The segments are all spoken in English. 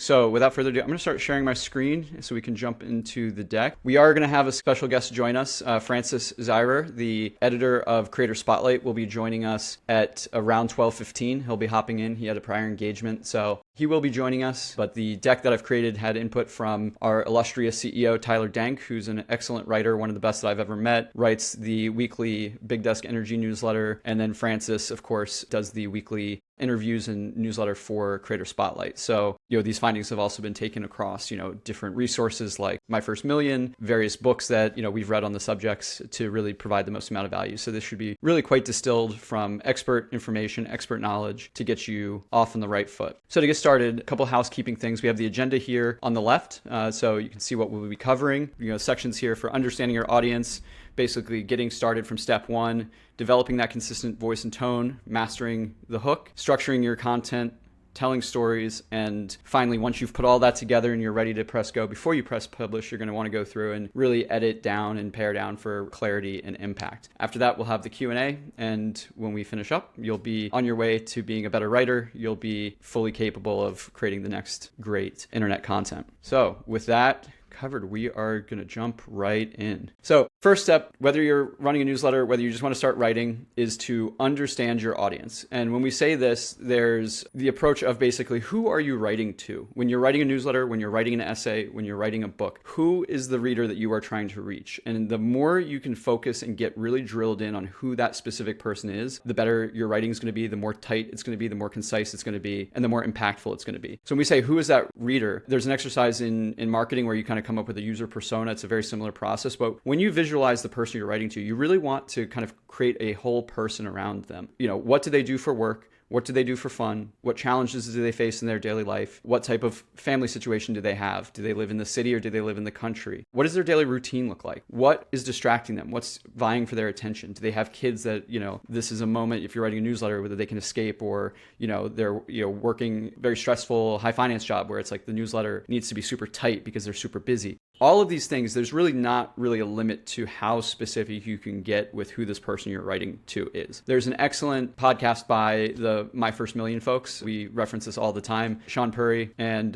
So without further ado, I'm going to start sharing my screen so we can jump into the deck. We are going to have a special guest join us. Francis Zeirer, the editor of Creator Spotlight, will be joining us at around 12:15. He'll be hopping in. He had a prior engagement, so he will be joining us. But the deck that I've created had input from our illustrious CEO, Tyler Denk, who's an excellent writer, one of the best that I've ever met, writes the weekly Big Desk Energy newsletter. And then Francis, of course, does the weekly interviews and newsletter for Creator Spotlight. So, these findings have also been taken across, different resources like My First Million, various books that, we've read on the subjects to really provide the most amount of value. So this should be really quite distilled from expert information, expert knowledge to get you off on the right foot. So to get started, a couple housekeeping things. We have the agenda here on the left. So you can see what we'll be covering. Sections here for understanding your audience, basically getting started from step one, developing that consistent voice and tone, mastering the hook, structuring your content, telling stories, and finally, once you've put all that together and you're ready to press go, before you press publish, you're going to want to go through and really edit down and pare down for clarity and impact. After that, we'll have the Q&A, and when we finish up, you'll be on your way to being a better writer. You'll be fully capable of creating the next great internet content. So with that covered, we are going to jump right in. So first step, whether you're running a newsletter, whether you just want to start writing, is to understand your audience. And when we say this, there's the approach of basically, who are you writing to? When you're writing a newsletter, when you're writing an essay, when you're writing a book, who is the reader that you are trying to reach? And the more you can focus and get really drilled in on who that specific person is, the better your writing is going to be, the more tight it's going to be, the more concise it's going to be, and the more impactful it's going to be. So when we say, who is that reader? There's an exercise in marketing where you kind of come up with a user persona. It's a very similar process, but when you visualize the person you're writing to, you really want to kind of create a whole person around them. What do they do for work? What do they do for fun? What challenges do they face in their daily life? What type of family situation do they have? Do they live in the city or do they live in the country? What does their daily routine look like? What is distracting them? What's vying for their attention? Do they have kids that, this is a moment, if you're writing a newsletter, whether they can escape, or, they're, working very stressful, high finance job where it's like the newsletter needs to be super tight because they're super busy. All of these things, there's really not really a limit to how specific you can get with who this person you're writing to is. There's an excellent podcast by the My First Million folks. We reference this all the time. Sean Puri and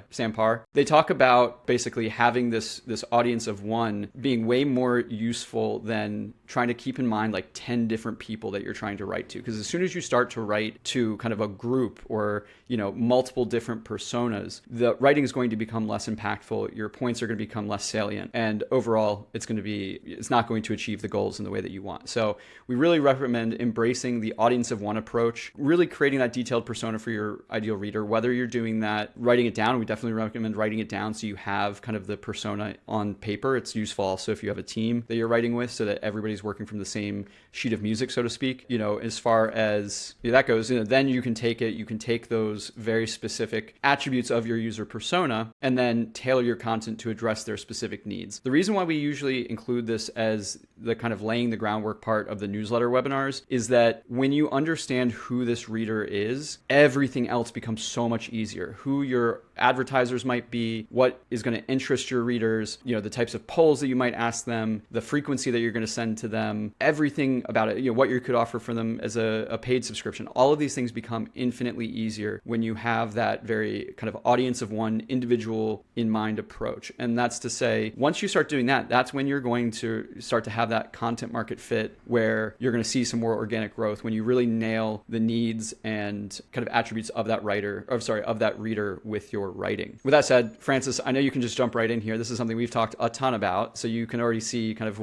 Sam Parr. They talk about basically having this audience of one being way more useful than trying to keep in mind like 10 different people that you're trying to write to. Because as soon as you start to write to kind of a group or, multiple different personas, the writing is going to become less impactful. Your points are going to become less salient. And overall, it's not going to achieve the goals in the way that you want. So we really recommend embracing the audience of one approach, really creating that detailed persona for your ideal reader. Whether you're doing that, writing it down, we definitely recommend writing it down so you have kind of the persona on paper. It's useful also if you have a team that you're writing with so that everybody's working from the same sheet of music, so to speak. As far as that goes, then you can take those very specific attributes of your user persona and then tailor your content to address their specific needs. The reason why we usually include this as the kind of laying the groundwork part of the newsletter webinars is that when you understand who this reader is, everything else becomes so much easier. Who your advertisers might be, what is going to interest your readers, the types of polls that you might ask them, the frequency that you're going to send to them, everything about it, what you could offer for them as a paid subscription. All of these things become infinitely easier when you have that very kind of audience of one, individual in mind approach. And that's to say, once you start doing that, that's when you're going to start to have that content market fit where you're going to see some more organic growth when you really nail the needs and kind of attributes of that reader with your writing. With that said, Francis, I know you can just jump right in here. This is something we've talked a ton about, so you can already see kind of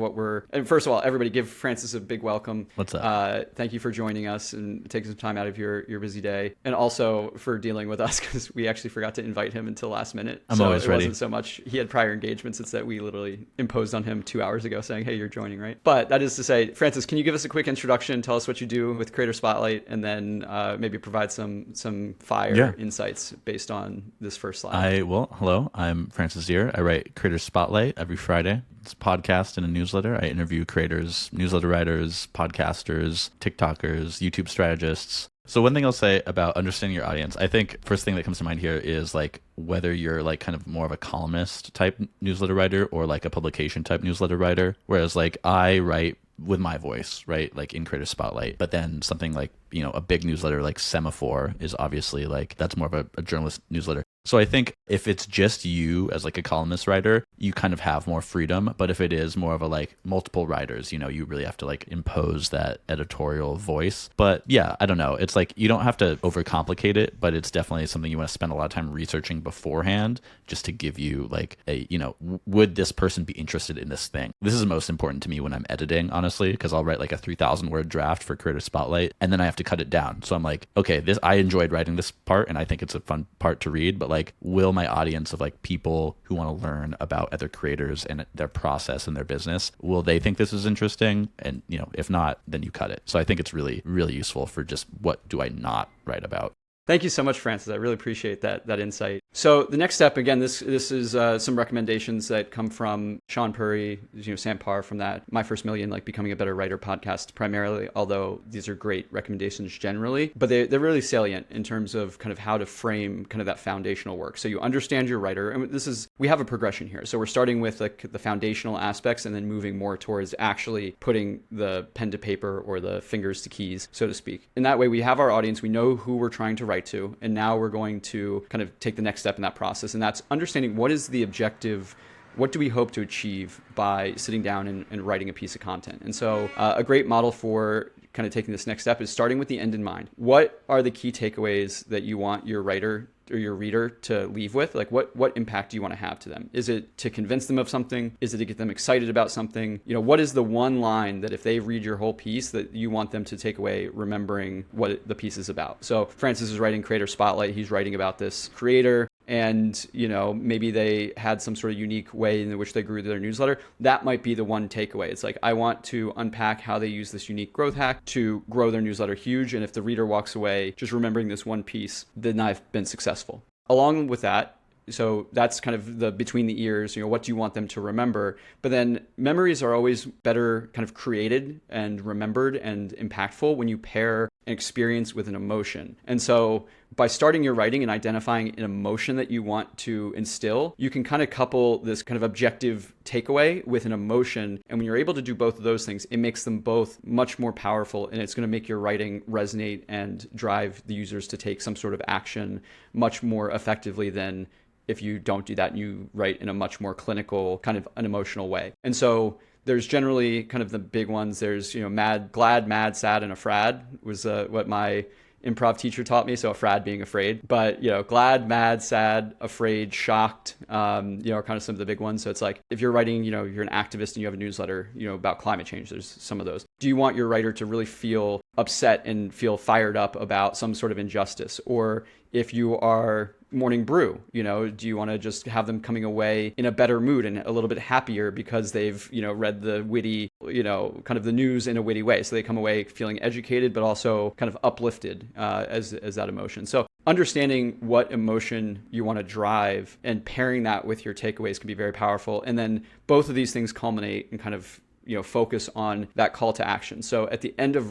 and first of all, everybody give Francis a big welcome. What's up? Thank you for joining us and taking some time out of your busy day, and also for dealing with us because we actually forgot to invite him until last minute. I'm always ready. It wasn't so much he had prior engagements, it's that we literally imposed on him 2 hours ago saying, hey, you're joining, right? But that is to say, Francis, can you give us a quick introduction, tell us what you do with Creator Spotlight, and then maybe provide some fire insights based on this first slide? Hello, I'm Francis Zeirer. I write Creator Spotlight every Friday. It's a podcast and a newsletter. I interview creators, newsletter writers, podcasters, TikTokers, YouTube strategists. So one thing I'll say about understanding your audience, I think first thing that comes to mind here is like whether you're like kind of more of a columnist type newsletter writer or like a publication type newsletter writer. Whereas like I write with my voice, right? Like in Creator Spotlight. But then something like, a big newsletter like Semaphore is obviously like, that's more of a journalist newsletter. So I think if it's just you as like a columnist writer, you kind of have more freedom. But if it is more of a like multiple writers, you really have to like impose that editorial voice. But yeah, I don't know. It's like you don't have to overcomplicate it, but it's definitely something you want to spend a lot of time researching beforehand just to give you like a, would this person be interested in this thing? This is most important to me when I'm editing, honestly, because I'll write like a 3,000 word draft for Creator Spotlight and then I have to cut it down. So I'm like, okay, I enjoyed writing this part and I think it's a fun part to read, but like, will my audience of like people who want to learn about other creators and their process and their business, will they think this is interesting? And, if not, then you cut it. So I think it's really, really useful for just what do I not write about. Thank you so much, Francis. I really appreciate that insight. So the next step, again, this is some recommendations that come from Sean Puri, Sam Parr from that My First Million, like Becoming a Better Writer podcast primarily, although these are great recommendations generally, but they're really salient in terms of kind of how to frame kind of that foundational work. So you understand your writer, and we have a progression here. So we're starting with like the foundational aspects and then moving more towards actually putting the pen to paper or the fingers to keys, so to speak. In that way, we have our audience, we know who we're trying to write to, and now we're going to kind of take the next step in that process, and that's understanding what is the objective, what do we hope to achieve by sitting down and writing a piece of content. And so a great model for kind of taking this next step is starting with the end in mind. What are the key takeaways that you want your writer or your reader to leave with? Like what impact do you want to have to them? Is it to convince them of something? Is it to get them excited about something? What is the one line that if they read your whole piece that you want them to take away remembering what the piece is about? So Francis is writing Creator Spotlight. He's writing about this creator, and maybe they had some sort of unique way in which they grew their newsletter. That might be the one takeaway. It's like, I want to unpack how they use this unique growth hack to grow their newsletter huge. And if the reader walks away just remembering this one piece, then I've been successful. Along with that, so that's kind of the between the ears, what do you want them to remember? But then memories are always better kind of created and remembered and impactful when you pair an experience with an emotion. And so by starting your writing and identifying an emotion that you want to instill, you can kind of couple this kind of objective takeaway with an emotion. And when you're able to do both of those things, it makes them both much more powerful, and it's going to make your writing resonate and drive the users to take some sort of action much more effectively than if you don't do that and you write in a much more clinical, kind of an emotional way. And so there's generally kind of the big ones. There's, mad, glad, mad, sad, and afraid was what my improv teacher taught me. So afraid being afraid, but glad, mad, sad, afraid, shocked, are kind of some of the big ones. So it's like, if you're writing, you're an activist and you have a newsletter, about climate change, there's some of those. Do you want your writer to really feel upset and feel fired up about some sort of injustice? Or if you are morning brew, do you want to just have them coming away in a better mood and a little bit happier because they've, read the witty, kind of the news in a witty way. So they come away feeling educated, but also kind of uplifted as that emotion. So understanding what emotion you want to drive and pairing that with your takeaways can be very powerful. And then both of these things culminate and kind of focus on that call to action. So at the end of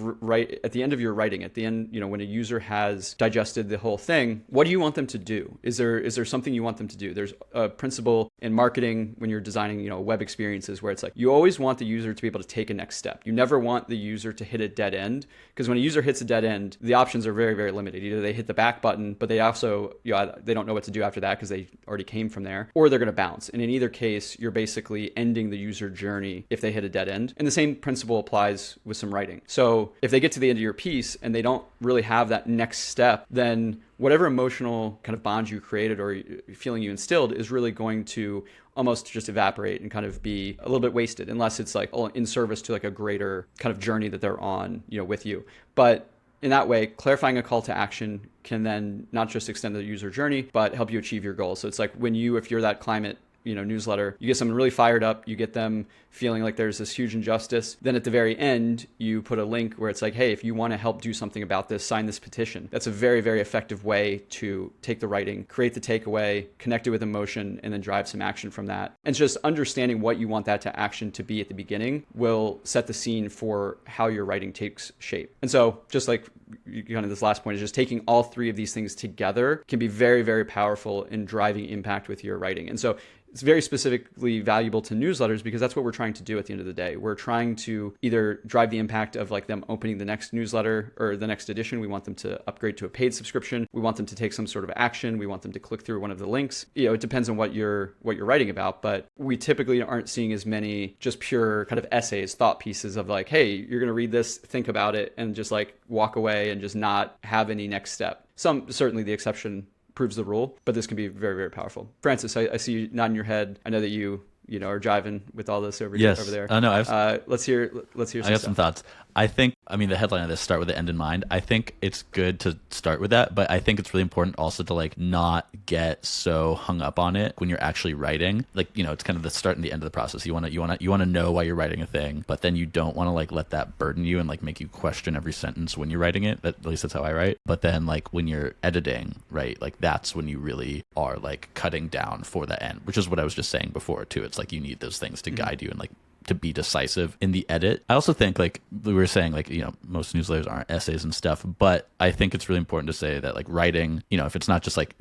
your writing, at the end, when a user has digested the whole thing, what do you want them to do? Is there something you want them to do? There's a principle in marketing when you're designing, web experiences where it's like, you always want the user to be able to take a next step. You never want the user to hit a dead end, because when a user hits a dead end, the options are very, very limited. Either they hit the back button, but they also, they don't know what to do after that because they already came from there, or they're going to bounce. And in either case, you're basically ending the user journey if they hit a dead end. And the same principle applies with some writing. So if they get to the end of your piece and they don't really have that next step, then whatever emotional kind of bond you created or feeling you instilled is really going to almost just evaporate and kind of be a little bit wasted, unless it's like in service to like a greater kind of journey that they're on, with you. But in that way, clarifying a call to action can then not just extend the user journey, but help you achieve your goals. So it's like if you're that climate newsletter, you get someone really fired up, you get them feeling like there's this huge injustice. Then at the very end, you put a link where it's like, hey, if you want to help do something about this, sign this petition. That's a very, very effective way to take the writing, create the takeaway, connect it with emotion, and then drive some action from that. And just understanding what you want that to action to be at the beginning will set the scene for how your writing takes shape. And so just like kind of this last point is just taking all three of these things together can be very, very powerful in driving impact with your writing. And so it's very specifically valuable to newsletters because that's what we're trying to do at the end of the day. We're trying to either drive the impact of like them opening the next newsletter or the next edition. We want them to upgrade to a paid subscription. We want them to take some sort of action. We want them to click through one of the links. It depends on what you're writing about, but we typically aren't seeing as many just pure kind of essays, thought pieces of like, hey, you're going to read this, think about it, and just like walk away and just not have any next step. Certainly the exception proves the rule, but this can be very, very powerful. Francis, I see you nodding your head. I know that you are jiving with all this over there. No, let's hear. I got some thoughts. The headline of this, start with the end in mind. I think it's good to start with that, but I think it's really important also to like not get so hung up on it when you're actually writing. Like, it's kind of the start and the end of the process. You want to know why you're writing a thing, but then you don't want to like let that burden you and like make you question every sentence when you're writing it. At least that's how I write. But then like when you're editing, right, like that's when you really are like cutting down for the end, which is what I was just saying before too. It's like you need those things to guide you and like to be decisive in the edit. I also think, like we were saying, like, most newsletters aren't essays and stuff, but I think it's really important to say that like writing, if it's not just like,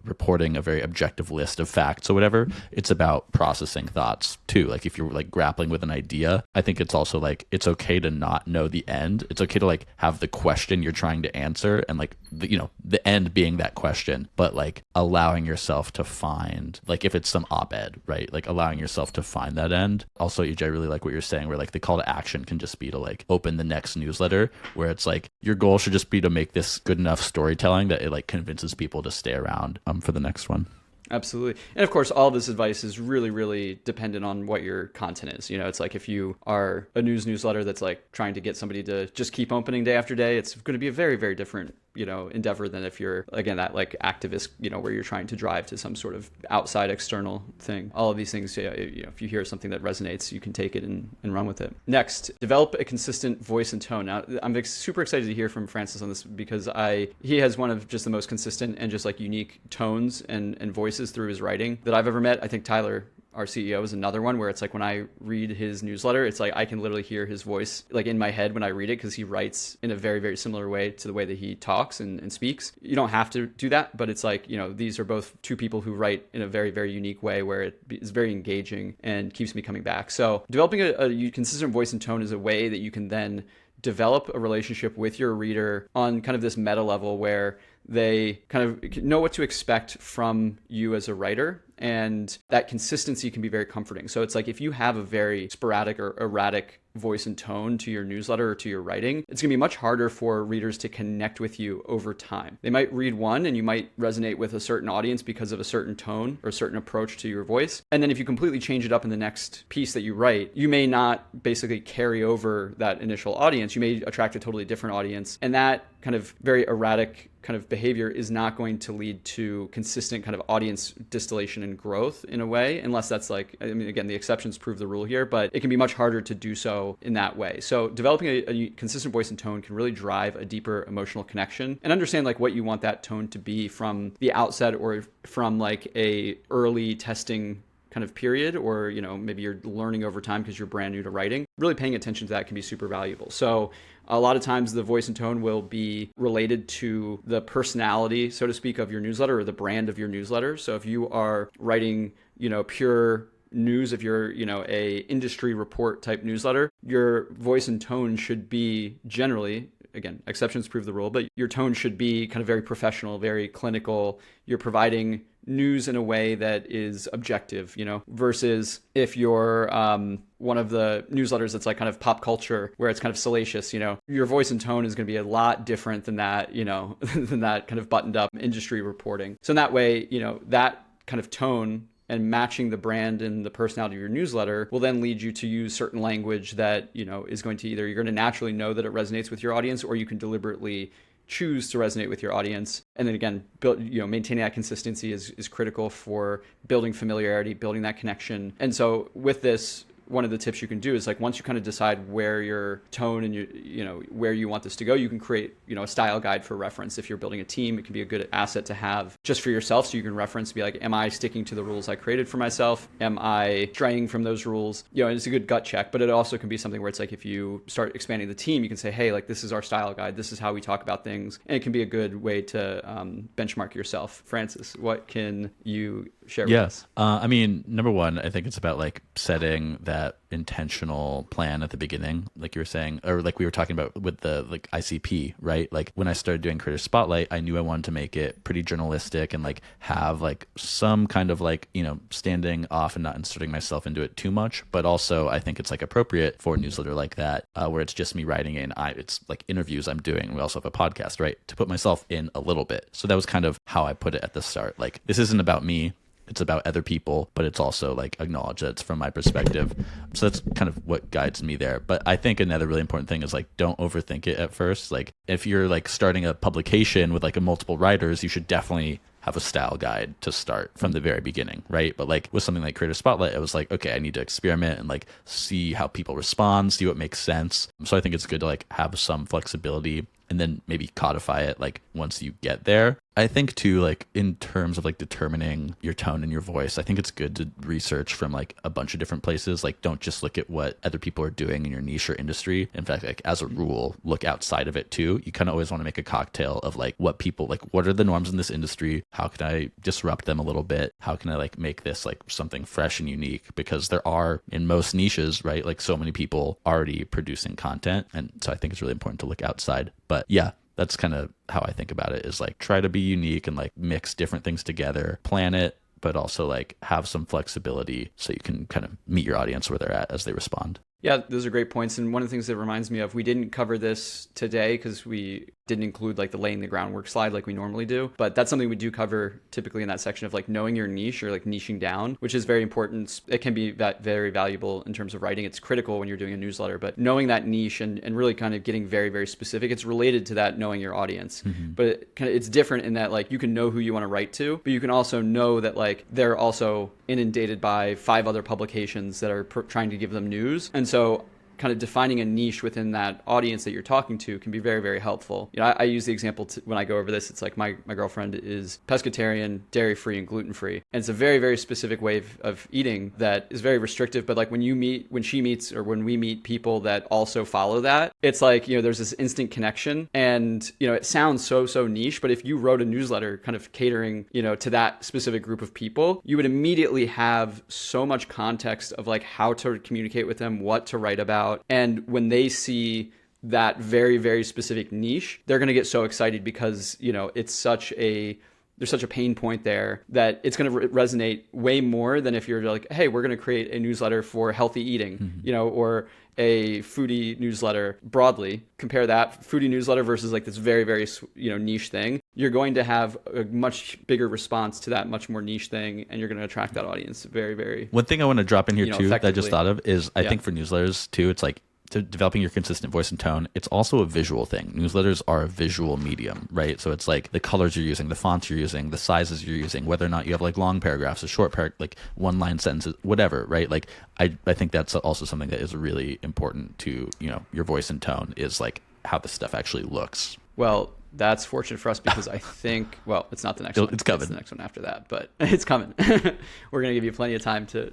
reporting a very objective list of facts or whatever, it's about processing thoughts too. Like if you're like grappling with an idea, I think it's also like, it's okay to not know the end. It's okay to like have the question you're trying to answer and like, the end being that question, but like allowing yourself to find, like if it's some op-ed, right? Like allowing yourself to find that end. Also, EJ, I really like what you're saying, where like the call to action can just be to like open the next newsletter, where it's like your goal should just be to make this good enough storytelling that it like convinces people to stay around for the next one. Absolutely. And of course, all this advice is really, really dependent on what your content is. It's like if you are a newsletter that's like trying to get somebody to just keep opening day after day, it's going to be a very, very different endeavor than if you're, again, that like activist, where you're trying to drive to some sort of outside external thing. All of these things, if you hear something that resonates, you can take it and run with it. Next, develop a consistent voice and tone. Now, I'm super excited to hear from Francis on this because he has one of just the most consistent and just like unique tones and voices through his writing that I've ever met. I think Tyler, our CEO, is another one where it's like when I read his newsletter, it's like I can literally hear his voice like in my head when I read it because he writes in a very, very similar way to the way that he talks and speaks. You don't have to do that, but it's like, these are both two people who write in a very, very unique way where it is very engaging and keeps me coming back. So developing a consistent voice and tone is a way that you can then develop a relationship with your reader on kind of this meta level where they kind of know what to expect from you as a writer. And that consistency can be very comforting. So it's like if you have a very sporadic or erratic voice and tone to your newsletter or to your writing, it's going to be much harder for readers to connect with you over time. They might read one and you might resonate with a certain audience because of a certain tone or a certain approach to your voice. And then if you completely change it up in the next piece that you write, you may not basically carry over that initial audience. You may attract a totally different audience. And that kind of very erratic kind of behavior is not going to lead to consistent kind of audience distillation and growth in a way, unless that's like, again, the exceptions prove the rule here, but it can be much harder to do so in that way. So developing a consistent voice and tone can really drive a deeper emotional connection and understand like what you want that tone to be from the outset or from like a early testing kind of period, or maybe you're learning over time because you're brand new to writing. Really paying attention to that can be super valuable. So a lot of times the voice and tone will be related to the personality, so to speak, of your newsletter or the brand of your newsletter. So if you are writing, pure news, if you're, a industry report type newsletter, your voice and tone should be generally, again, exceptions prove the rule, but your tone should be kind of very professional, very clinical. You're providing news in a way that is objective, versus if you're one of the newsletters that's like kind of pop culture where it's kind of salacious, your voice and tone is going to be a lot different than that, than that kind of buttoned up industry reporting. So in that way, that kind of tone and matching the brand and the personality of your newsletter will then lead you to use certain language that, is going to either, you're going to naturally know that it resonates with your audience, or you can deliberately choose to resonate with your audience. And then again, maintaining that consistency is critical for building familiarity, building that connection. And so with this, one of the tips you can do is like once you kind of decide where your tone and where you want this to go, you can create, a style guide for reference. If you're building a team, it can be a good asset to have just for yourself. So you can reference, be like, am I sticking to the rules I created for myself? Am I straying from those rules? And it's a good gut check, but it also can be something where it's like, if you start expanding the team, you can say, hey, like this is our style guide. This is how we talk about things. And it can be a good way to benchmark yourself. Francis, what can you share with us? I mean, number one, I think it's about like setting that intentional plan at the beginning, like you were saying, or like we were talking about with the like ICP, right? Like when I started doing Creator Spotlight, I knew I wanted to make it pretty journalistic and like have like some kind of like, standing off and not inserting myself into it too much. But also I think it's like appropriate for a newsletter like that, where it's just me writing it and it's like interviews I'm doing. We also have a podcast, right? To put myself in a little bit. So that was kind of how I put it at the start. Like this isn't about me. It's about other people, but it's also like acknowledge that it's from my perspective. So that's kind of what guides me there. But I think another really important thing is like, don't overthink it at first. Like if you're like starting a publication with like a multiple writers, you should definitely have a style guide to start from the very beginning, right? But like with something like Creator Spotlight, it was like, okay, I need to experiment and like see how people respond, see what makes sense. So I think it's good to like have some flexibility and then maybe codify it like once you get there. I think too, like in terms of like determining your tone and your voice, I think it's good to research from like a bunch of different places. Like don't just look at what other people are doing in your niche or industry. In fact, like as a rule, look outside of it too. You kind of always want to make a cocktail of like what people, like what are the norms in this industry? How can I disrupt them a little bit? How can I like make this like something fresh and unique? Because there are in most niches, right? Like so many people already producing content. And so I think it's really important to look outside. But yeah, that's kind of how I think about it, is like try to be unique and like mix different things together, plan it, but also like have some flexibility so you can kind of meet your audience where they're at as they respond. Yeah, those are great points. And one of the things that reminds me of, we didn't cover this today because we didn't include like the laying the groundwork slide like we normally do. But that's something we do cover typically in that section of like knowing your niche or like niching down, which is very important. It can be very valuable in terms of writing. It's critical when you're doing a newsletter, but knowing that niche and really kind of getting very, very specific, it's related to that knowing your audience. Mm-hmm. But it's different in that like you can know who you want to write to, but you can also know that like they're also inundated by 5 other publications that are trying to give them news. And so kind of defining a niche within that audience that you're talking to can be very, very helpful. I use the example when I go over this. It's like my girlfriend is pescatarian, dairy-free, and gluten-free. And it's a very, very specific way of eating that is very restrictive. But like when she meets or when we meet people that also follow that, it's like, there's this instant connection. And, it sounds so niche, but if you wrote a newsletter kind of catering, to that specific group of people, you would immediately have so much context of like how to communicate with them, what to write about. And when they see that very, very specific niche, they're going to get so excited because, it's there's such a pain point there that it's going to resonate way more than if you're like, hey, we're going to create a newsletter for healthy eating, or a foodie newsletter broadly. Compare that foodie newsletter versus like this very, very, niche thing. You're going to have a much bigger response to that much more niche thing, and you're going to attract that audience very, very. One thing I want to drop in here too that I just thought of is I think for newsletters too, it's like developing your consistent voice and tone. It's also a visual thing. Newsletters are a visual medium, right? So it's like the colors you're using, the fonts you're using, the sizes you're using, whether or not you have like long paragraphs or short like one line sentences, whatever, right? Like I think that's also something that is really important to, your voice and tone, is like how the stuff actually looks. Well, that's fortunate for us because I think, well, it's not the next one. It's coming. It's the next one after that, but it's coming. We're going to give you plenty of time to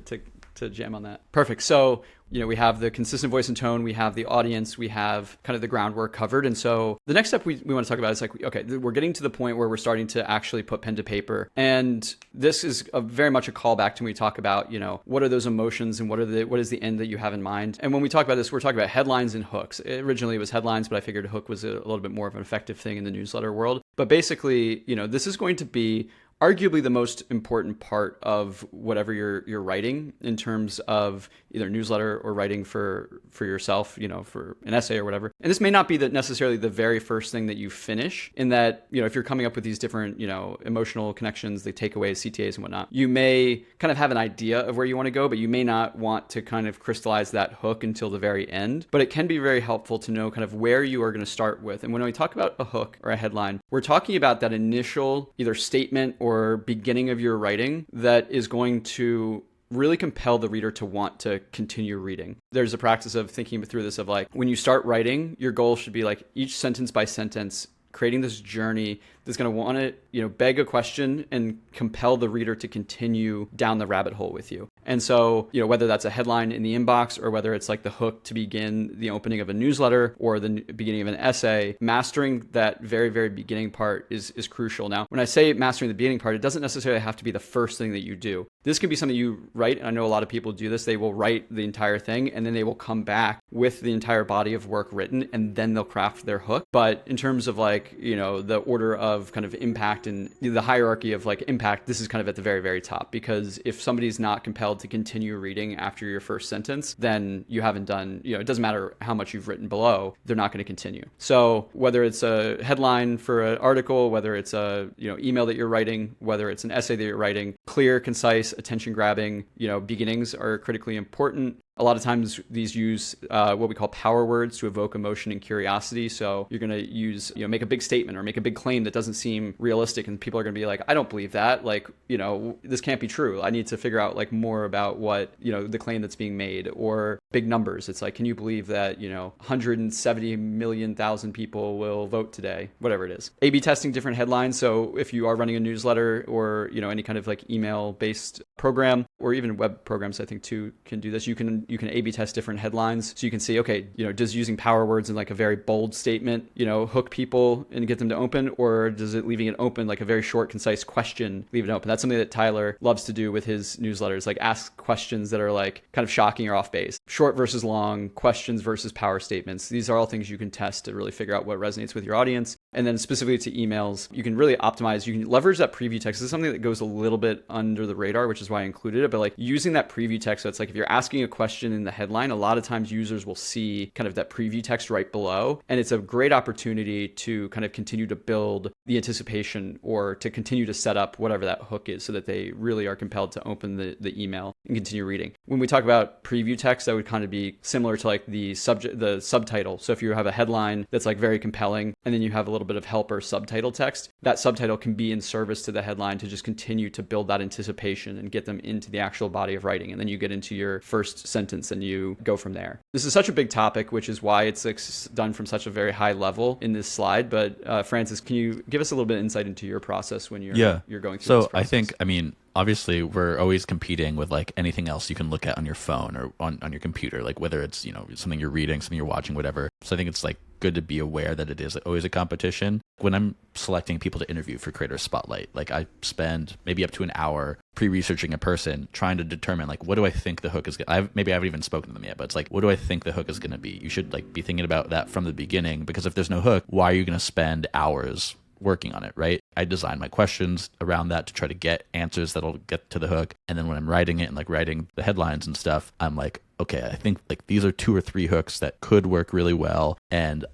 jam on that. Perfect. So, we have the consistent voice and tone, we have the audience, we have kind of the groundwork covered. And so the next step we want to talk about is like, okay, we're getting to the point where we're starting to actually put pen to paper. And this is very much a callback to when we talk about, what are those emotions and what is the end that you have in mind? And when we talk about this, we're talking about headlines and hooks. Originally it was headlines, but I figured a hook was a little bit more of an effective thing in the newsletter world. But basically, this is going to be arguably the most important part of whatever you're writing in terms of either newsletter or writing for yourself, for an essay or whatever. And this may not be necessarily the very first thing that you finish, in that, if you're coming up with these different, emotional connections, the takeaways, CTAs and whatnot, you may kind of have an idea of where you want to go, but you may not want to kind of crystallize that hook until the very end. But it can be very helpful to know kind of where you are going to start with. And when we talk about a hook or a headline, we're talking about that initial either statement or beginning of your writing that is going to really compel the reader to want to continue reading. There's a practice of thinking through this of like, when you start writing, your goal should be like each sentence by sentence, creating this journey that's going to want to, beg a question and compel the reader to continue down the rabbit hole with you. And so, whether that's a headline in the inbox or whether it's like the hook to begin the opening of a newsletter or the beginning of an essay, mastering that very, very beginning part is crucial. Now, when I say mastering the beginning part, it doesn't necessarily have to be the first thing that you do. This can be something you write, and I know a lot of people do this. They will write the entire thing, and then they will come back with the entire body of work written, and then they'll craft their hook. But in terms of like, the order of kind of impact and the hierarchy of like impact, this is kind of at the very, very top, because if somebody's not compelled to continue reading after your first sentence, then you haven't done, it doesn't matter how much you've written below, they're not going to continue. So whether it's a headline for an article, whether it's a, email that you're writing, whether it's an essay that you're writing, clear, concise, attention grabbing, beginnings are critically important. A lot of times these use what we call power words to evoke emotion and curiosity. So you're going to use, make a big statement or make a big claim that doesn't seem realistic. And people are going to be like, I don't believe that. Like, this can't be true. I need to figure out like more about what, the claim that's being made, or big numbers. It's like, can you believe that, 170 million thousand people will vote today? Whatever it is. A/B testing different headlines. So if you are running a newsletter or, any kind of like email based program, or even web programs, I think too, can do this. You can A/B test different headlines. So you can see, okay, does using power words in like a very bold statement, hook people and get them to open, or does it leaving it open, like a very short, concise question, leave it open? That's something that Tyler loves to do with his newsletters, like ask questions that are like kind of shocking or off base. Short versus long, questions versus power statements. These are all things you can test to really figure out what resonates with your audience. And then specifically to emails, you can really optimize, you can leverage that preview text. This is something that goes a little bit under the radar, which is why I included it. But like using that preview text, so it's like if you're asking a question in the headline, a lot of times users will see kind of that preview text right below. And it's a great opportunity to kind of continue to build the anticipation or to continue to set up whatever that hook is so that they really are compelled to open the email and continue reading. When we talk about preview text, that would kind of be similar to like the subtitle. So if you have a headline that's like very compelling and then you have a little bit of help or subtitle text, that subtitle can be in service to the headline to just continue to build that anticipation and get them into the actual body of writing. And then you get into your first sentence and you go from there. This is such a big topic, which is why it's done from such a very high level in this slide. But Francis, can you give us a little bit of insight into your process when you're going through this process? I think, obviously we're always competing with like anything else you can look at on your phone or on your computer, like whether it's, something you're reading, something you're watching, whatever. So I think it's like good to be aware that it is always a competition. When I'm selecting people to interview for Creator Spotlight, like I spend maybe up to an hour pre-researching a person, trying to determine like, what do I think the hook is going to, maybe I haven't even spoken to them yet, but it's like, what do I think the hook is going to be? You should like be thinking about that from the beginning, because if there's no hook, why are you going to spend hours working on it, right? I design my questions around that to try to get answers that'll get to the hook. And then when I'm writing it and like writing the headlines and stuff, I'm like, okay, I think like these are 2 or 3 hooks that could work really well. And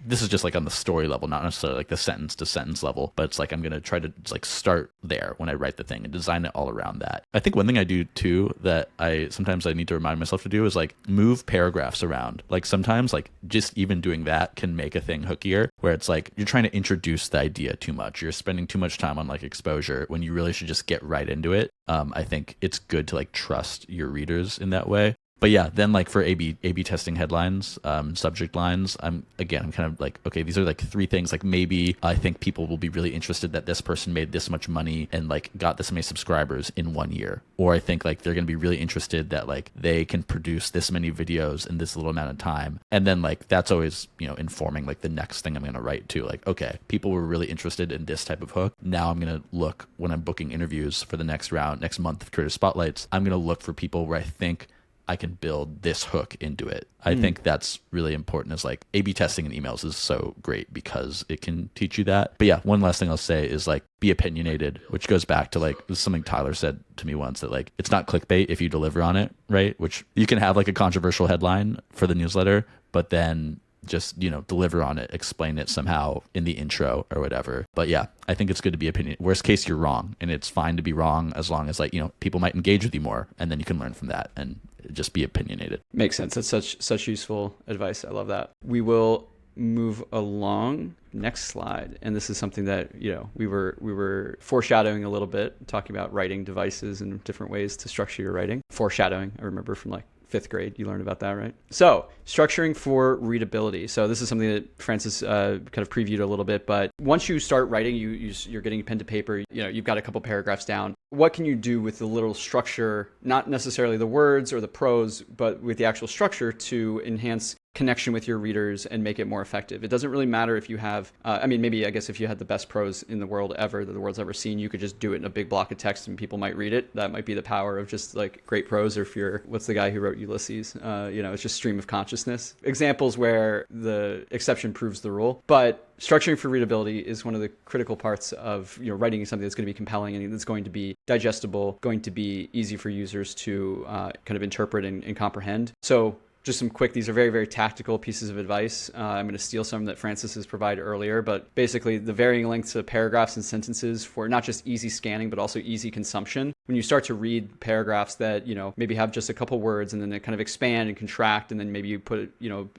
this is just like on the story level, not necessarily like the sentence to sentence level, but it's like, I'm going to try to like start there when I write the thing and design it all around that. I think one thing I do too, that sometimes I need to remind myself to do, is like move paragraphs around. Like sometimes like just even doing that can make a thing hookier, where it's like, you're trying to introduce the idea too much. You're spending too much time on like exposure when you really should just get right into it. I think it's good to like trust your readers in that way. But yeah, then like for A/B testing headlines, subject lines, I'm kind of like, okay, these are like 3 things. Like maybe I think people will be really interested that this person made this much money and like got this many subscribers in 1 year. Or I think like they're going to be really interested that like they can produce this many videos in this little amount of time. And then like that's always, informing like the next thing I'm going to write too. Like, okay, people were really interested in this type of hook. Now I'm going to look, when I'm booking interviews for the next month of Creator Spotlights, I'm going to look for people where I think I can build this hook into it. I think that's really important. Is like A/B testing in emails is so great because it can teach you that. But yeah, one last thing I'll say is like be opinionated, which goes back to like something Tyler said to me once, that like it's not clickbait if you deliver on it, right? Which you can have like a controversial headline for the newsletter, but then just, deliver on it, explain it somehow in the intro or whatever. But yeah, I think it's good to be opinion. Worst case, you're wrong, and it's fine to be wrong as long as like, people might engage with you more, and then you can learn from that and just be opinionated. Makes sense. That's such useful advice. I love that. We will move along. Next slide. And this is something that, we were foreshadowing a little bit, talking about writing devices and different ways to structure your writing. Foreshadowing, I remember from like 5th grade, you learned about that, right? So structuring for readability. So this is something that Francis kind of previewed a little bit, but once you start writing, you're getting pen to paper, you've got a couple paragraphs down. What can you do with the little structure, not necessarily the words or the prose, but with the actual structure to enhance connection with your readers and make it more effective? It doesn't really matter if you have, I guess if you had the best prose in the world ever, that the world's ever seen, you could just do it in a big block of text and people might read it. That might be the power of just like great prose. Or if you're, what's the guy who wrote Ulysses? It's just stream of consciousness. Examples where the exception proves the rule. But structuring for readability is one of the critical parts of writing something that's going to be compelling and that's going to be digestible, going to be easy for users to kind of interpret and comprehend. So just some quick, these are very, very tactical pieces of advice. I'm going to steal some that Francis has provided earlier, but basically the varying lengths of paragraphs and sentences for not just easy scanning, but also easy consumption. When you start to read paragraphs that, maybe have just a couple words and then they kind of expand and contract, and then maybe you put,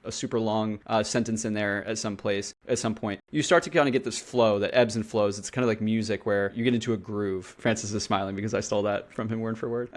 a super long sentence in there at some point, you start to kind of get this flow that ebbs and flows. It's kind of like music where you get into a groove. Francis is smiling because I stole that from him word for word.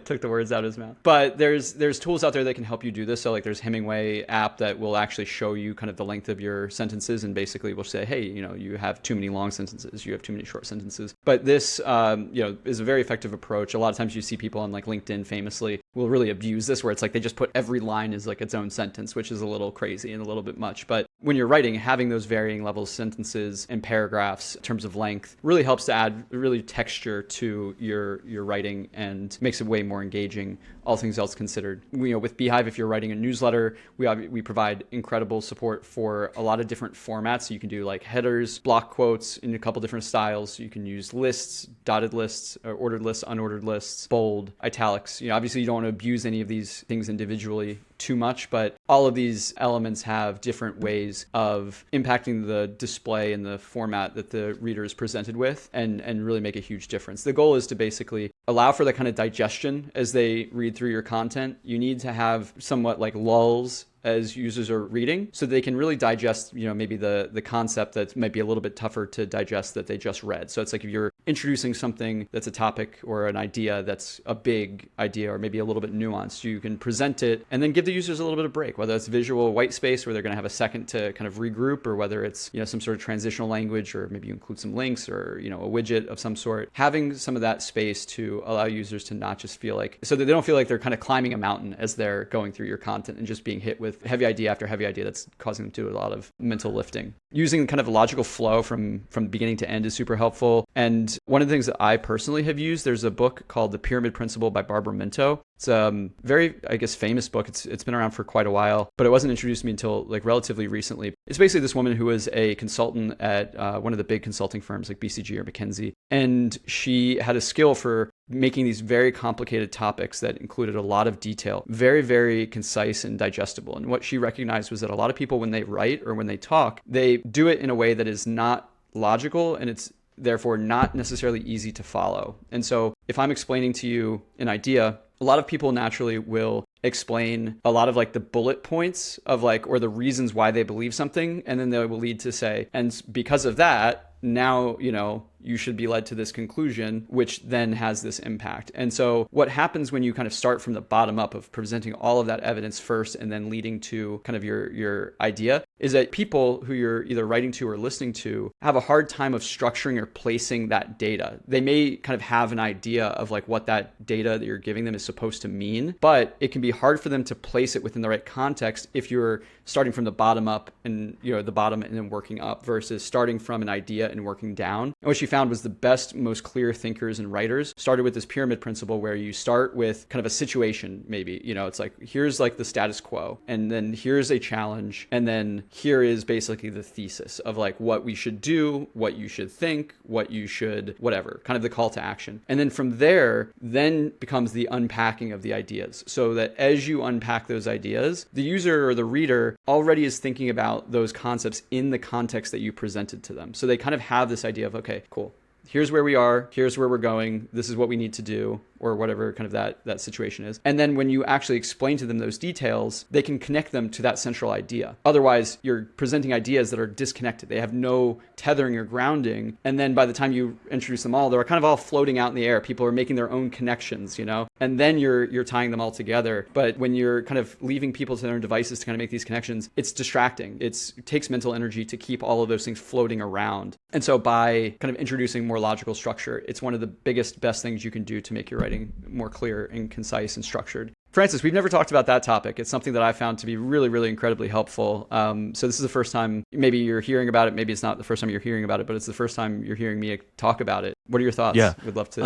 Took the words out of his mouth. But there's tools out there that can help you do this. So like there's Hemingway app that will actually show you kind of the length of your sentences and basically will say, hey, you have too many long sentences, you have too many short sentences. But this, is a very effective approach. A lot of times you see people on like LinkedIn famously will really abuse this, where it's like they just put every line as like its own sentence, which is a little crazy and a little bit much. But when you're writing, having those varying levels of sentences and paragraphs in terms of length really helps to add really texture to your writing and makes it way more engaging, all things else considered. With beehiiv, if you're writing a newsletter, we provide incredible support for a lot of different formats. So you can do like headers, block quotes in a couple different styles. You can use lists, dotted lists, or ordered lists, unordered lists, bold, italics. Obviously you don't want to abuse any of these things individually too much, but all of these elements have different ways of impacting the display and the format that the reader is presented with and really make a huge difference. The goal is to basically allow for that kind of digestion as they read through your content. You need to have somewhat like lulls as users are reading so they can really digest, maybe the concept that might be a little bit tougher to digest that they just read. So it's like if you're introducing something that's a topic or an idea that's a big idea or maybe a little bit nuanced, you can present it and then give the users a little bit of break, whether it's visual white space where they're going to have a second to kind of regroup, or whether it's, some sort of transitional language, or maybe you include some links or, a widget of some sort. Having some of that space to allow users to not just feel like, so that they don't feel like they're kind of climbing a mountain as they're going through your content and just being hit with heavy idea after heavy idea that's causing them to do a lot of mental lifting. Using kind of a logical flow from beginning to end is super helpful. And one of the things that I personally have used, there's a book called The Pyramid Principle by Barbara Minto. It's a very, famous book. It's been around for quite a while, but it wasn't introduced to me until like relatively recently. It's basically this woman who was a consultant at one of the big consulting firms like BCG or McKinsey. And she had a skill for making these very complicated topics that included a lot of detail, very, very concise and digestible. And what she recognized was that a lot of people, when they write or when they talk, they do it in a way that is not logical, and it's therefore not necessarily easy to follow. And so if I'm explaining to you an idea, a lot of people naturally will explain a lot of like the bullet points of like, or the reasons why they believe something. And then they will lead to say, and because of that, now, you should be led to this conclusion, which then has this impact. And so what happens when you kind of start from the bottom up of presenting all of that evidence first and then leading to kind of your idea is that people who you're either writing to or listening to have a hard time of structuring or placing that data. They may kind of have an idea of like what that data that you're giving them is supposed to mean, but it can be hard for them to place it within the right context if you're starting from the bottom up and, the bottom and then working up versus starting from an idea and working down. And what she found was the best, most clear thinkers and writers started with this pyramid principle where you start with kind of a situation, maybe, it's like, here's like the status quo, and then here's a challenge, and then here is basically the thesis of like what we should do, what you should think, what you should, whatever, kind of the call to action. And then from there, then becomes the unpacking of the ideas. So that as you unpack those ideas, the user or the reader already is thinking about those concepts in the context that you presented to them. So they kind of have this idea of, okay, cool. Here's where we are. Here's where we're going. This is what we need to do. or whatever kind of that situation is. And then when you actually explain to them those details, they can connect them to that central idea. Otherwise, you're presenting ideas that are disconnected. They have no tethering or grounding. And then by the time you introduce them all, they're kind of all floating out in the air. People are making their own connections, and then you're tying them all together. But when you're kind of leaving people to their own devices to kind of make these connections, it's distracting. It takes mental energy to keep all of those things floating around. And so by kind of introducing more logical structure, it's one of the best things you can do to make your writing more clear and concise and structured. Francis, we've never talked about that topic. It's something that I found to be really, really incredibly helpful. So this is the first time maybe you're hearing about it. Maybe it's not the first time you're hearing about it, but it's the first time you're hearing me talk about it. What are your thoughts? Yeah. We'd love to.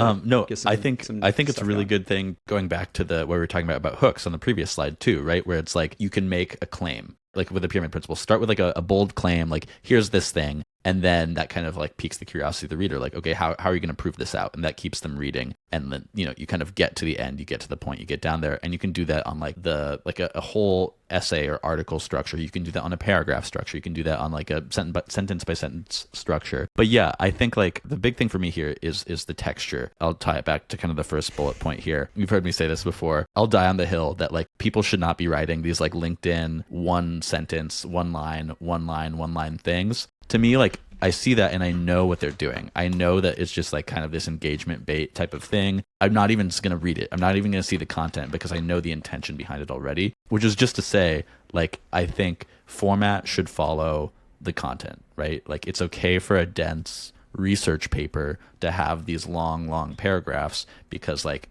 I think it's a really good thing, going back to what we were talking about hooks on the previous slide too, right? Where it's like you can make a claim, like with the pyramid principle, start with like a bold claim, like here's this thing. And then that kind of like piques the curiosity of the reader, like, okay, how are you going to prove this out? And that keeps them reading. And then, you kind of get to the end, you get to the point, you get down there, and you can do that on like a whole essay or article structure. You can do that on a paragraph structure. You can do that on like a sentence by sentence structure. But yeah, I think like the big thing for me here is the texture. I'll tie it back to kind of the first bullet point here. You've heard me say this before. I'll die on the hill that like people should not be writing these like LinkedIn one sentence, one line things. To me, like, I see that and I know what they're doing. I know that it's just like kind of this engagement bait type of thing. I'm not even just going to read it. I'm not even going to see the content because I know the intention behind it already, which is just to say, like, I think format should follow the content, right? Like, it's okay for a dense research paper to have these long paragraphs because, like,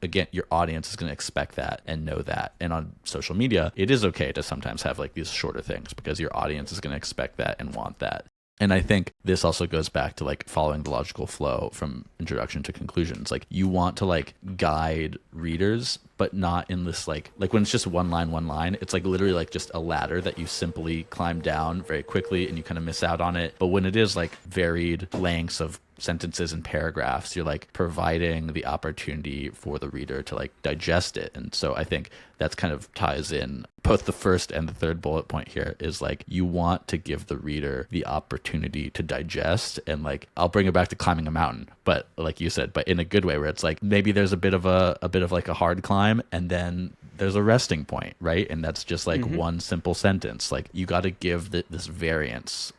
again, your audience is going to expect that and know that. And on social media, it is okay to sometimes have like these shorter things because your audience is going to expect that and want that. And I think this also goes back to like following the logical flow from introduction to conclusions. Like you want to like guide readers, but not in this like when it's just one line, it's like literally like just a ladder that you simply climb down very quickly and you kind of miss out on it. But when it is like varied lengths of sentences and paragraphs, you're like providing the opportunity for the reader to like digest it. And so I think that's kind of ties in both the first and the third bullet point here is like you want to give the reader the opportunity to digest. And like I'll bring it back to climbing a mountain, but like you said, but in a good way where it's like maybe there's a bit of like a hard climb and then there's a resting point, right? And that's just like one simple sentence. Like you got to give this variance.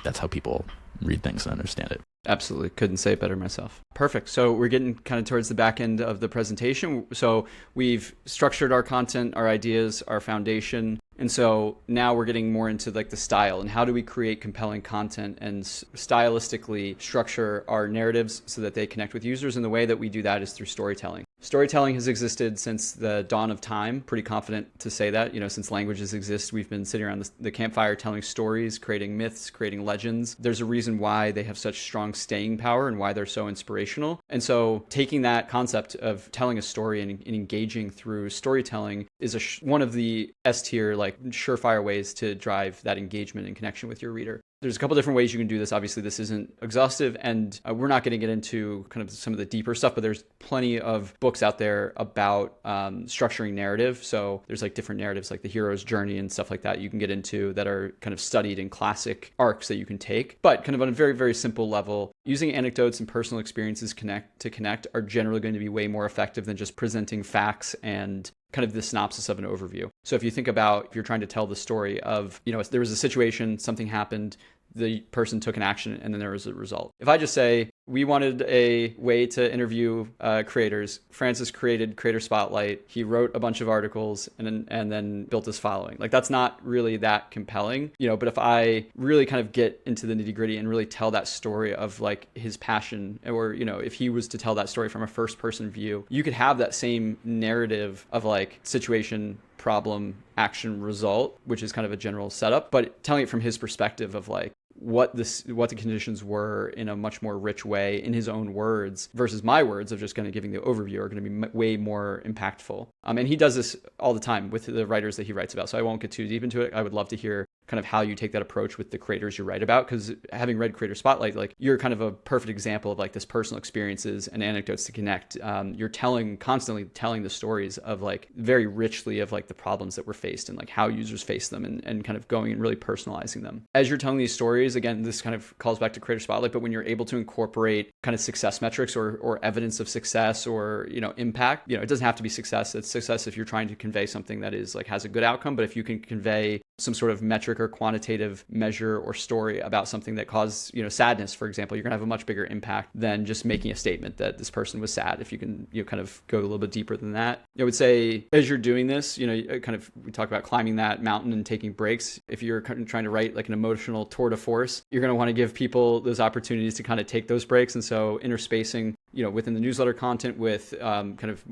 That's how people read things and understand it. Absolutely. Couldn't say it better myself. Perfect. So we're getting kind of towards the back end of the presentation. So we've structured our content, our ideas, our foundation. And so now we're getting more into like the style and how do we create compelling content and stylistically structure our narratives so that they connect with users. And the way that we do that is through storytelling. Storytelling has existed since the dawn of time. Pretty confident to say that, since languages exist, we've been sitting around the campfire telling stories, creating myths, creating legends. There's a reason why they have such strong staying power and why they're so inspirational. And so taking that concept of telling a story and engaging through storytelling is one of the S tier, like surefire ways to drive that engagement and connection with your reader. There's a couple different ways you can do this. Obviously, this isn't exhaustive, and we're not going to get into kind of some of the deeper stuff, but there's plenty of books out there about structuring narrative. So there's like different narratives like the hero's journey and stuff like that you can get into that are kind of studied in classic arcs that you can take. But kind of on a very, very simple level, using anecdotes and personal experiences to connect are generally going to be way more effective than just presenting facts and kind of the synopsis of an overview. So if you think about, if you're trying to tell the story of, there was a situation, something happened, the person took an action, and then there was a result. If I just say, we wanted a way to interview creators, Francis created Creator Spotlight, he wrote a bunch of articles and then built his following. Like that's not really that compelling, but if I really kind of get into the nitty gritty and really tell that story of like his passion, or, if he was to tell that story from a first person view, you could have that same narrative of like situation, problem, action, result, which is kind of a general setup, but telling it from his perspective of like what the conditions were in a much more rich way in his own words versus my words of just kind of giving the overview are going to be way more impactful. And he does this all the time with the writers that he writes about. So I won't get too deep into it. I would love to hear kind of how you take that approach with the creators you write about. Because having read Creator Spotlight, like you're kind of a perfect example of like this personal experiences and anecdotes to connect. You're constantly telling the stories of like very richly of like the problems that were faced and like how users face them, and kind of going and really personalizing them. As you're telling these stories, again, this kind of calls back to Creator Spotlight, but when you're able to incorporate kind of success metrics or evidence of success or, impact, it doesn't have to be success. It's success if you're trying to convey something that is like has a good outcome. But if you can convey some sort of metric or quantitative measure or story about something that caused, sadness, for example, you're going to have a much bigger impact than just making a statement that this person was sad. If you can, kind of go a little bit deeper than that. I would say as you're doing this, we talk about climbing that mountain and taking breaks. If you're kind of trying to write like an emotional tour de force, you're going to want to give people those opportunities to kind of take those breaks. And so interspacing, within the newsletter content with kind of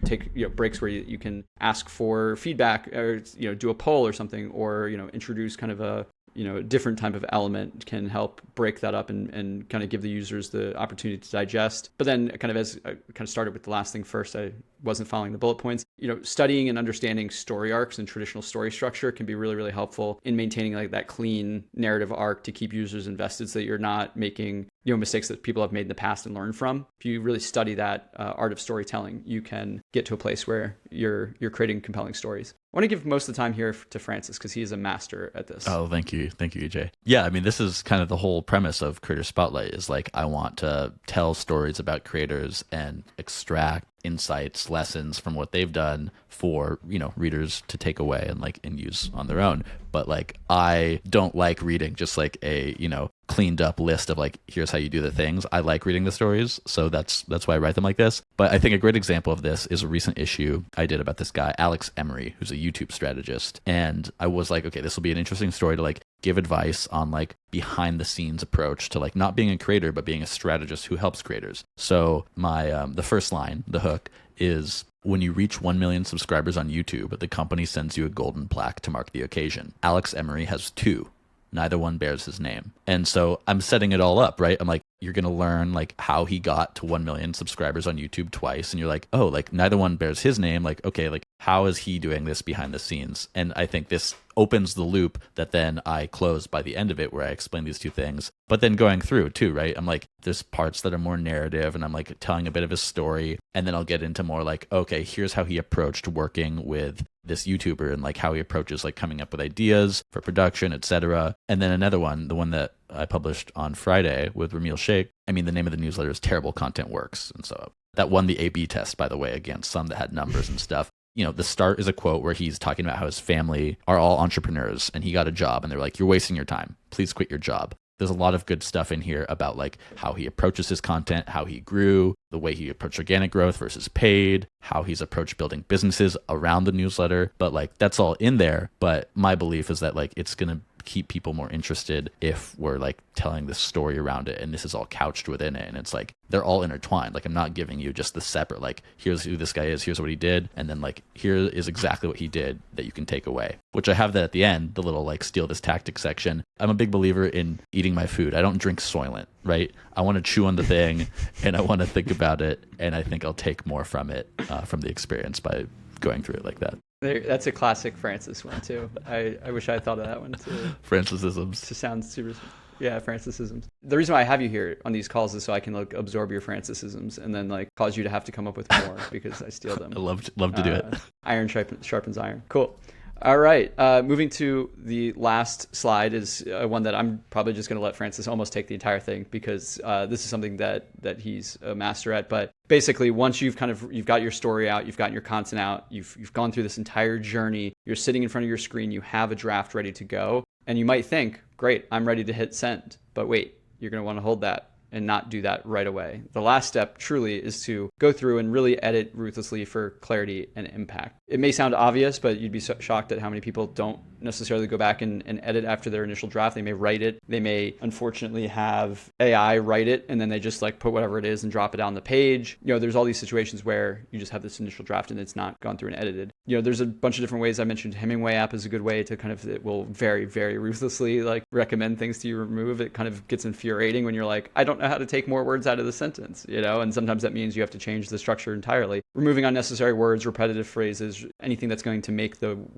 take breaks where you can ask for feedback or do a poll or something, or introduce kind of a different type of element can help break that up and kind of give the users the opportunity to digest. But then kind of as I kind of started with the last thing first, I wasn't following the bullet points. Studying and understanding story arcs and traditional story structure can be really, really helpful in maintaining like that clean narrative arc to keep users invested, so that you're not making mistakes that people have made in the past and learn from. If you really study that art of storytelling, you can get to a place where you're creating compelling stories. I want to give most of the time here to Francis because he is a master at this. Oh, thank you, EJ. Yeah, I mean, this is kind of the whole premise of Creator Spotlight is like I want to tell stories about creators and extract insights, lessons from what they've done for, readers to take away and use on their own. But like, I don't like reading just like a, cleaned up list of like, here's how you do the things. I like reading the stories. So that's why I write them like this. But I think a great example of this is a recent issue I did about this guy, Alex Emery, who's a YouTube strategist. And I was like, okay, this will be an interesting story to like give advice on like behind the scenes approach to like not being a creator, but being a strategist who helps creators. So my, the first line, the hook is, when you reach 1 million subscribers on YouTube, the company sends you a golden plaque to mark the occasion. Alex Emery has 2. Neither one bears his name. And so I'm setting it all up, right? I'm like, you're going to learn like how he got to 1 million subscribers on YouTube twice. And you're like, oh, like neither one bears his name. Like, okay, like how is he doing this behind the scenes? And I think this opens the loop that then I close by the end of it, where I explain these two things. But then going through too, right? I'm like, there's parts that are more narrative and I'm like telling a bit of his story. And then I'll get into more like, okay, here's how he approached working with this YouTuber and like how he approaches like coming up with ideas for production, etc. And then another one, the one that I published on Friday with Ramil Sheikh. I mean, the name of the newsletter is Terrible Content Works. And so that won the A/B test, by the way, against some that had numbers and stuff. The start is a quote where he's talking about how his family are all entrepreneurs and he got a job and they're like, you're wasting your time. Please quit your job. There's a lot of good stuff in here about like how he approaches his content, how he grew, the way he approached organic growth versus paid, how he's approached building businesses around the newsletter. But like, that's all in there. But my belief is that like, it's going to keep people more interested if we're like telling this story around it and this is all couched within it, and it's like they're all intertwined. Like, I'm not giving you just the separate like, here's who this guy is, here's what he did, and then like here is exactly what he did that you can take away, which I have that at the end, the little like steal this tactic section. I'm a big believer in eating my food. I don't drink Soylent, right? I want to chew on the thing and I want to think about it, and I think I'll take more from it, from the experience by going through it like that. That's a classic Francis one too. I wish I had thought of that one too. Francisisms. To sound super, yeah, Francisisms. The reason why I have you here on these calls is so I can like absorb your Francisisms and then like cause you to have to come up with more because I steal them. I love to do it. Iron sharpens iron. Cool. All right. Moving to the last slide is one that I'm probably just going to let Francis almost take the entire thing because this is something that he's a master at. But basically, once you've got your story out, you've gotten your content out, you've gone through this entire journey, you're sitting in front of your screen, you have a draft ready to go, and you might think, great, I'm ready to hit send. But wait, you're going to want to hold that and not do that right away. The last step truly is to go through and really edit ruthlessly for clarity and impact. It may sound obvious, but you'd be so shocked at how many people don't necessarily go back and edit after their initial draft. They may write it. They may unfortunately have AI write it, and then they just like put whatever it is and drop it on the page. There's all these situations where you just have this initial draft and it's not gone through and edited. There's a bunch of different ways. I mentioned Hemingway app is a good way to kind of, it will very, very ruthlessly like recommend things to you remove. It kind of gets infuriating when you're like, I don't don't know how to take more words out of the sentence, and sometimes that means you have to change the structure entirely, removing unnecessary words, repetitive phrases, anything that's going to make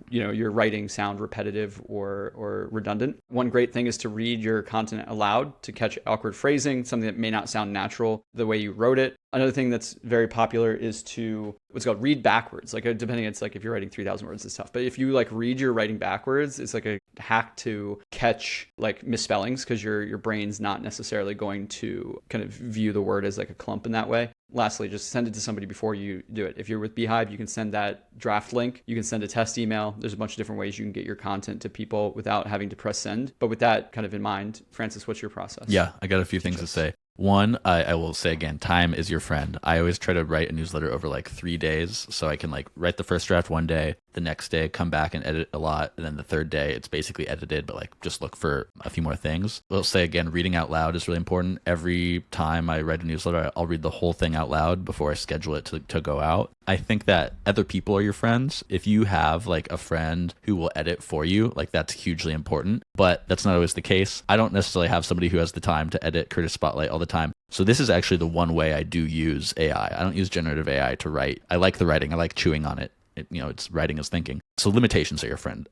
your writing sound repetitive or redundant. One great thing is to read your content aloud to catch awkward phrasing, something that may not sound natural the way you wrote it. Another thing that's very popular is to what's called read backwards. Like depending, it's like if you're writing 3,000 words, it's tough. But if you like read your writing backwards, it's like a hack to catch like misspellings because your brain's not necessarily going to kind of view the word as like a clump in that way. Lastly, just send it to somebody before you do it. If you're with beehiiv, you can send that draft link. You can send a test email. There's a bunch of different ways you can get your content to people without having to press send. But with that kind of in mind, Francis, what's your process? Yeah, I got a few things to say. One, I will say again, time is your friend. I always try to write a newsletter over like 3 days. So I can like write the first draft one day, the next day come back and edit a lot. And then the third day, it's basically edited, but like just look for a few more things. I'll say again, reading out loud is really important. Every time I write a newsletter, I'll read the whole thing out loud before I schedule it to go out. I think that other people are your friends. If you have like a friend who will edit for you, like that's hugely important, but that's not always the case. I don't necessarily have somebody who has the time to edit Creator Spotlight all the time. So this is actually the one way I do use AI. I don't use generative AI to write. I like the writing. I like chewing on it. It's writing is thinking. So limitations are your friend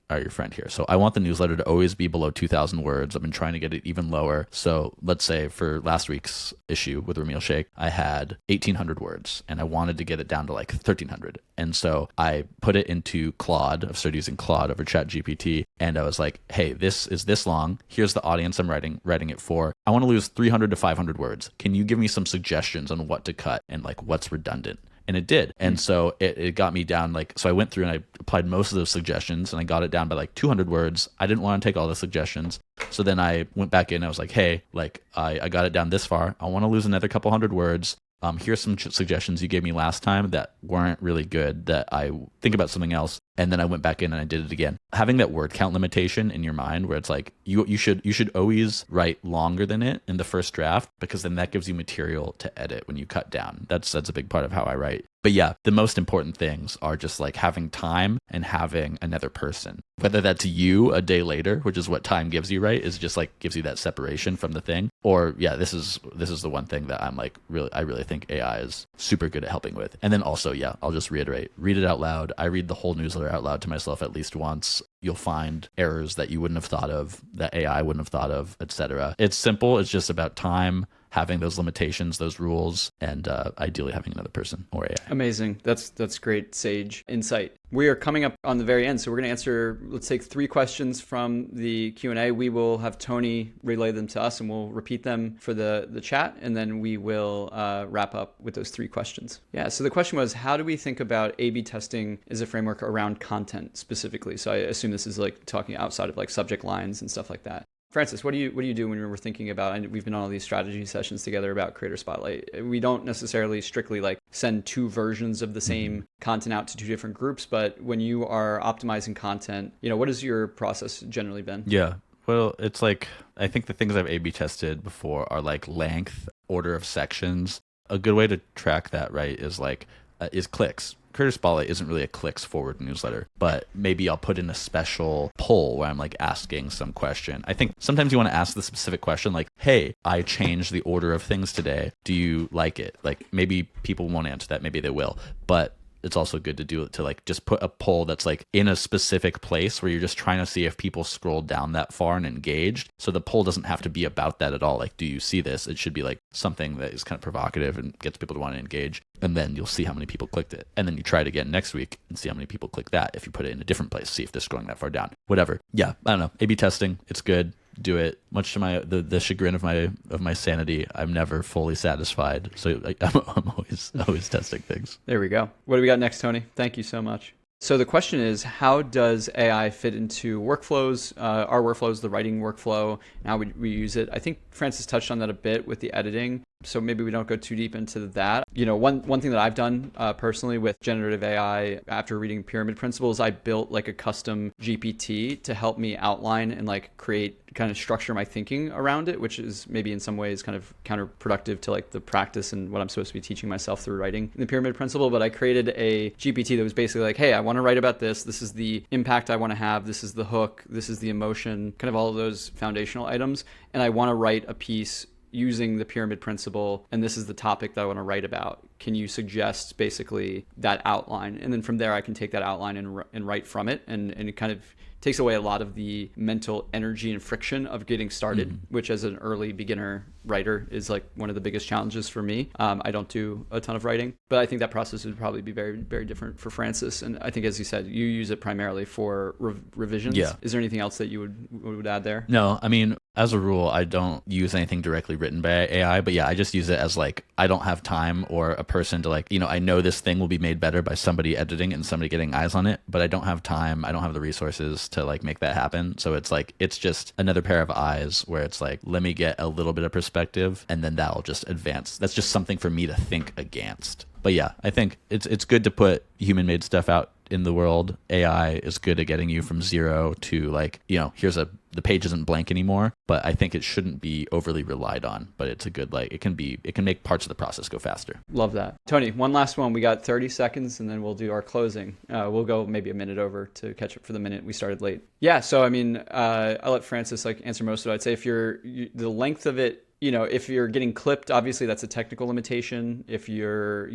here. So I want the newsletter to always be below 2,000 words. I've been trying to get it even lower. So let's say for last week's issue with Ramil Sheikh, I had 1,800 words and I wanted to get it down to like 1,300. And so I put it into Claude. I've started using Claude over ChatGPT. And I was like, hey, this is this long. Here's the audience I'm writing it for. I want to lose 300 to 500 words. Can you give me some suggestions on what to cut and like what's redundant? And it did. And so it got me down so I went through and I applied most of those suggestions and I got it down by like 200 words. I didn't want to take all the suggestions. So then I went back in. I was like, hey, like I got it down this far. I want to lose another couple hundred words. Here's some suggestions you gave me last time that weren't really good, that I think about something else. And then I went back in and I did it again. Having that word count limitation in your mind where it's like you should always write longer than it in the first draft, because then that gives you material to edit when you cut down. That's a big part of how I write. But yeah, the most important things are just like having time and having another person. Whether that's you a day later, which is what time gives you, right? Is just like gives you that separation from the thing. Or yeah, this is the one thing that I really think AI is super good at helping with. And then also, yeah, I'll just reiterate, read it out loud. I read the whole newsletter out loud to myself at least once. You'll find errors that you wouldn't have thought of, that AI wouldn't have thought of, etc. It's simple. It's just about time, having those limitations, those rules, and ideally having another person or AI. Amazing. That's great sage insight. We are coming up on the very end, so we're going to answer, let's take 3 questions from the Q&A. We will have Tony relay them to us and we'll repeat them for the chat, and then we will wrap up with those 3 questions. Yeah, so the question was, how do we think about A/B testing as a framework around content specifically? So I assume this is like talking outside of like subject lines and stuff like that. Francis, what do you do when we're thinking about, and we've been on all these strategy sessions together about Creator Spotlight. We don't necessarily strictly like send 2 versions of the same content out to 2 different groups, but when you are optimizing content, what has your process generally been? Yeah. Well, it's like, I think the things I've A/B tested before are like length, order of sections. A good way to track that, right, is clicks. Creator Spotlight isn't really a clicks forward newsletter, but maybe I'll put in a special poll where I'm like asking some question. I think sometimes you want to ask the specific question like, hey, I changed the order of things today. Do you like it? Like maybe people won't answer that. Maybe they will. But it's also good to do it to like just put a poll that's like in a specific place where you're just trying to see if people scrolled down that far and engaged. So the poll doesn't have to be about that at all. Like, do you see this? It should be like something that is kind of provocative and gets people to want to engage. And then you'll see how many people clicked it. And then you try it again next week and see how many people click that. If you put it in a different place, see if they're scrolling that far down. Whatever. Yeah, I don't know. A/B testing, it's good. Do it. Much to the chagrin of my sanity, I'm never fully satisfied. So I'm always testing things. There we go. What do we got next, Tony? Thank you so much. So the question is, how does AI fit into workflows, our workflows, the writing workflow, and how we use it? I think Francis touched on that a bit with the editing, so maybe we don't go too deep into that. One thing that I've done personally with generative AI after reading Pyramid Principles, I built like a custom GPT to help me outline and like create, kind of structure my thinking around it, which is maybe in some ways kind of counterproductive to like the practice and what I'm supposed to be teaching myself through writing in the Pyramid Principle. But I created a GPT that was basically like, hey, I want to write about this. This is the impact I want to have. This is the hook. This is the emotion, kind of all of those foundational items. And I want to write a piece using the pyramid principle, and this is the topic that I want to write about. Can you suggest basically that outline? And then from there, I can take that outline and write from it. And it kind of takes away a lot of the mental energy and friction of getting started, which as an early beginner writer is like one of the biggest challenges for me. I don't do a ton of writing, but I think that process would probably be very, very different for Francis. And I think, as you said, you use it primarily for revisions. Yeah. Is there anything else that you would add there? No, I mean, as a rule, I don't use anything directly written by AI, but yeah, I just use it as like, I don't have time or a person to like, I know this thing will be made better by somebody editing and somebody getting eyes on it, but I don't have time. I don't have the resources to like make that happen. So it's like, it's just another pair of eyes where it's like, let me get a little bit of perspective and then that'll just advance. That's just something for me to think against. But yeah, I think it's good to put human-made stuff out in the world. AI is good at getting you from zero to like, the page isn't blank anymore, but I think it shouldn't be overly relied on. But it's a good, like, it can make parts of the process go faster. Love that. Tony, one last one. We got 30 seconds and then we'll do our closing. We'll go maybe a minute over to catch up for the minute we started late. Yeah. So, I mean, I'll let Francis like answer most of it. I'd say if the length of it, if you're getting clipped, obviously that's a technical limitation. If you're,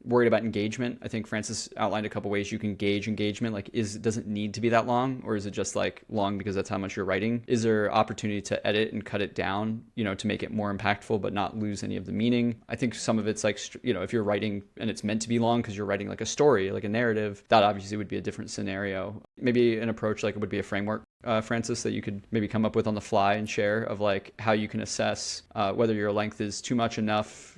worried about engagement, I think Francis outlined a couple ways you can gauge engagement. Like, does it need to be that long, or is it just like long because that's how much you're writing? Is there opportunity to edit and cut it down, to make it more impactful but not lose any of the meaning? I think some of it's like, if you're writing and it's meant to be long because you're writing like a story, like a narrative, that obviously would be a different scenario. Maybe an approach like it would be a framework, Francis, that you could maybe come up with on the fly and share of like how you can assess whether your length is too much, enough,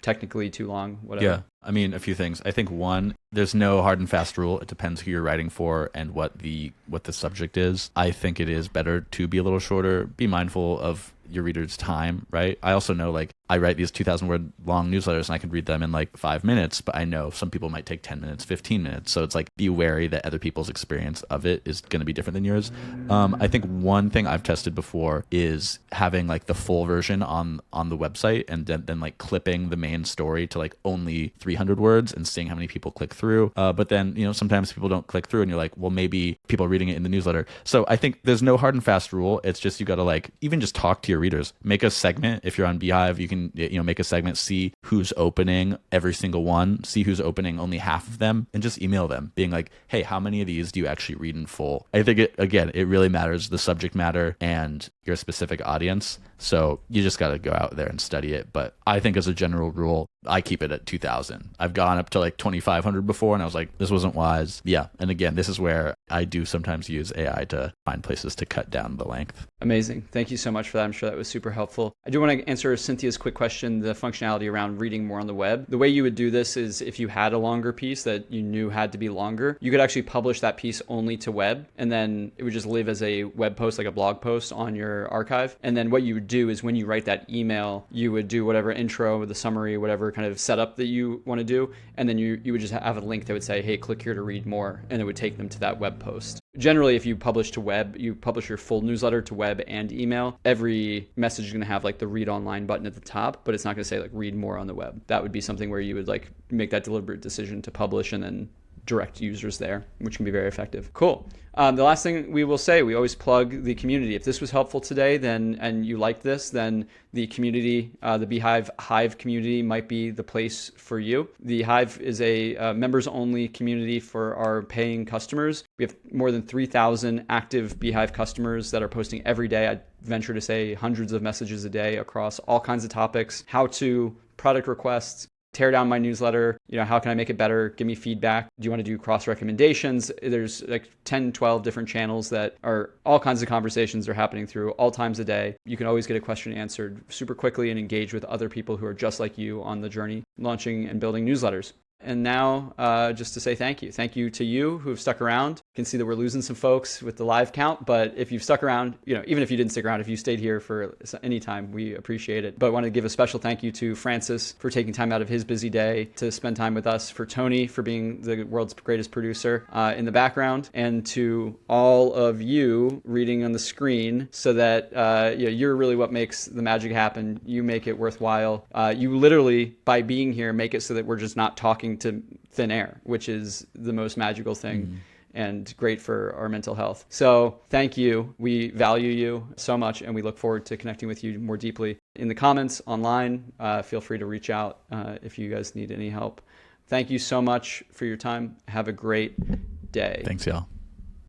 technically too long, whatever. Yeah. I mean, a few things. I think one, there's no hard and fast rule. It depends who you're writing for and what the subject is. I think it is better to be a little shorter. Be mindful of your reader's time, right? I also know, like, I write these 2,000 word long newsletters and I can read them in like 5 minutes, but I know some people might take 10 minutes, 15 minutes. So it's like, be wary that other people's experience of it is going to be different than yours. I think one thing I've tested before is having like the full version on the website and then like clipping the main story to like only 300 words and seeing how many people click through. But then, sometimes people don't click through and you're like, well, maybe people are reading it in the newsletter. So I think there's no hard and fast rule. It's just, you got to like, even just talk to your readers, make a segment. If you're on beehiiv, you can make a segment, see who's opening every single one, see who's opening only half of them, and just email them being like, hey, how many of these do you actually read in full? I think it really matters, the subject matter and your specific audience. So you just got to go out there and study it. But I think as a general rule, I keep it at 2,000. I've gone up to like 2,500 before and I was like, this wasn't wise. Yeah. And again, this is where I do sometimes use AI to find places to cut down the length. Amazing. Thank you so much for that. I'm sure that was super helpful. I do want to answer Cynthia's quick question, the functionality around reading more on the web. The way you would do this is if you had a longer piece that you knew had to be longer, you could actually publish that piece only to web, and then it would just live as a web post, like a blog post on your archive. And then what you would do is when you write that email, you would do whatever intro, the summary, whatever kind of setup that you want to do. And then you would just have a link that would say, hey, click here to read more. And it would take them to that web post. Generally, if you publish to web, you publish your full newsletter to web and email, every message is going to have like the read online button at the top, but it's not going to say like read more on the web. That would be something where you would like make that deliberate decision to publish and then direct users there, which can be very effective. Cool. The last thing we will say, we always plug the community. If this was helpful today, and you liked this, then the community, the beehiiv community might be the place for you. The Hive is a members-only community for our paying customers. We have more than 3,000 active beehiiv customers that are posting every day. I'd venture to say hundreds of messages a day across all kinds of topics, how-to, product requests, tear down my newsletter, how can I make it better? Give me feedback. Do you want to do cross recommendations? There's like 10, 12 different channels that are all kinds of conversations are happening through all times a day. You can always get a question answered super quickly and engage with other people who are just like you on the journey, launching and building newsletters. And now, just to say thank you. Thank you to you who have stuck around. You can see that we're losing some folks with the live count, but if you've stuck around, even if you didn't stick around, if you stayed here for any time, we appreciate it. But I want to give a special thank you to Francis for taking time out of his busy day to spend time with us, for Tony for being the world's greatest producer in the background, and to all of you reading on the screen so that you're really what makes the magic happen. You make it worthwhile. You literally, by being here, make it so that we're just not talking to thin air, which is the most magical thing and great for our mental health. So thank you. We value you so much and we look forward to connecting with you more deeply in the comments online. Feel free to reach out if you guys need any help. Thank you so much for your time. Have a great day. Thanks, y'all.